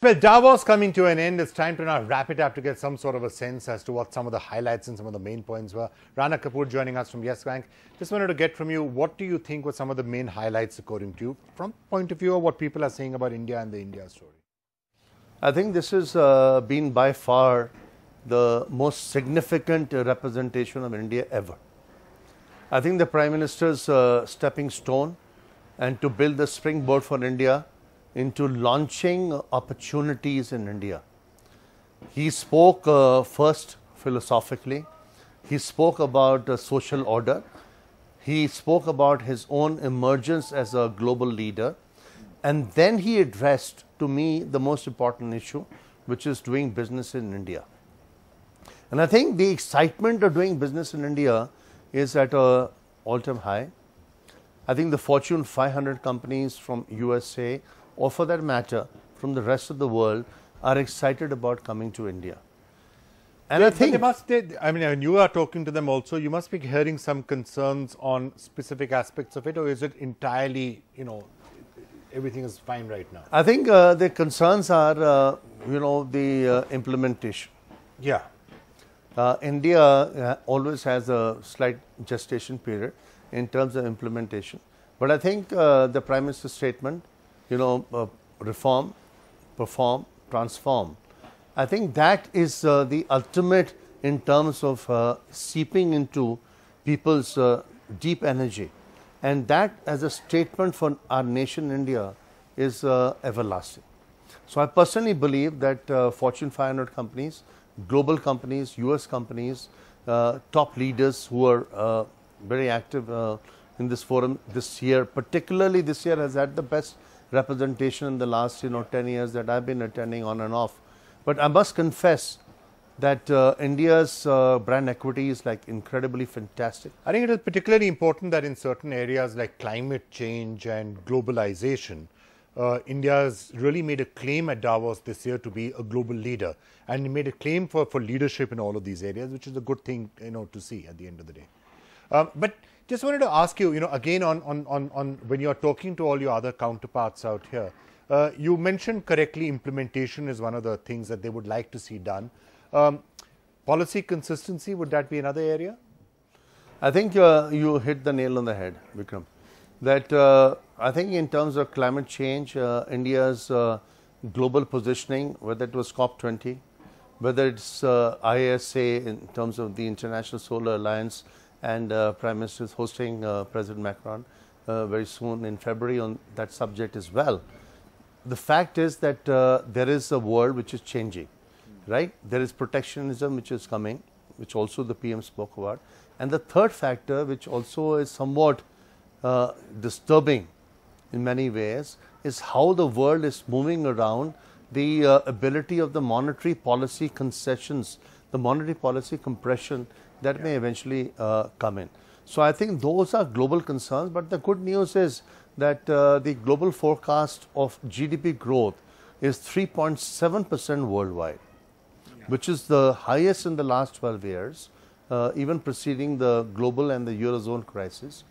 Well, Davos coming to an end. It's time to now wrap it up to get some sort of a sense as to what some of the highlights and some of the main points were. Rana Kapoor joining us from Yes Bank. Just wanted to get from you, what do you think were some of the main highlights according to you from the point of view of what people are saying about India and the India story? I think this has been by far the most significant representation of India ever. I think the Prime Minister's stepping stone and to build the springboard for India into launching opportunities in India. He spoke first philosophically, he spoke about social order, he spoke about his own emergence as a global leader, and then he addressed to me the most important issue, which is doing business in India. And I think the excitement of doing business in India is at an all-time high. I think the Fortune 500 companies from USA, or for that matter, from the rest of the world, are excited about coming to India. And I think when you are talking to them also, you must be hearing some concerns on specific aspects of it, or is it entirely, everything is fine right now? I think the concerns are, the implementation. Yeah. India always has a slight gestation period in terms of implementation. But I think the Prime Minister's statement, reform, perform, transform. I think that is the ultimate in terms of seeping into people's deep energy. And that as a statement for our nation India is everlasting. So I personally believe that Fortune 500 companies, global companies, US companies, top leaders who are very active in this forum this year, particularly this year, has had the best representation in the last 10 years that I've been attending on and off. But I must confess that India's brand equity is incredibly fantastic. I think it is particularly important that in certain areas like climate change and globalization, India has really made a claim at Davos this year to be a global leader, and made a claim for leadership in all of these areas, which is a good thing to see at the end of the day. But just wanted to ask you, again on when you're talking to all your other counterparts out here, you mentioned correctly implementation is one of the things that they would like to see done. Policy consistency, would that be another area? I think you hit the nail on the head, Vikram. That I think in terms of climate change, India's global positioning, whether it was COP20, whether it's ISA in terms of the International Solar Alliance, and Prime Minister is hosting President Macron very soon in February on that subject as well. The fact is that there is a world which is changing, right? There is protectionism which is coming, which also the PM spoke about. And the third factor, which also is somewhat disturbing in many ways, is how the world is moving around the ability of the monetary policy concessions, the monetary policy compression that may eventually come in. So I think those are global concerns, but the good news is that the global forecast of GDP growth is 3.7% worldwide, which is the highest in the last 12 years, even preceding the global and the Eurozone crisis.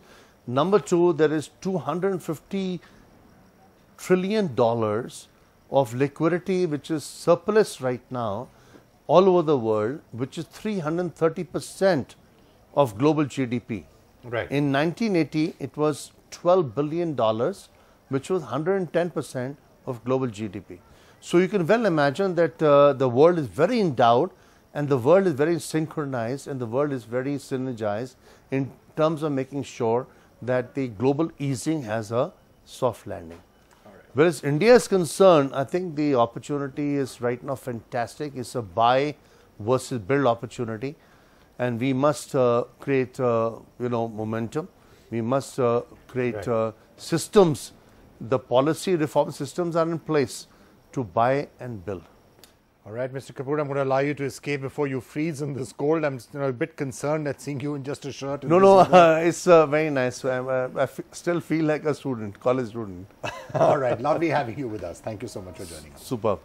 Number two, there is $250 trillion of liquidity which is surplus right now all over the world, which is 330% of global GDP. Right. In 1980, it was $12 billion, which was 110% of global GDP. So you can well imagine that the world is very endowed, and the world is very synchronized, and the world is very synergized in terms of making sure that the global easing has a soft landing. Whereas India is concerned, I think the opportunity is right now fantastic. It's a buy versus build opportunity, and we must create momentum. We must create systems. The policy reform systems are in place to buy and build. All right, Mr. Kapoor, I'm going to allow you to escape before you freeze in this cold. I'm a bit concerned at seeing you in just a shirt. No, it's very nice. I still feel like a student, college student. All right, lovely having you with us. Thank you so much for joining us. Superb.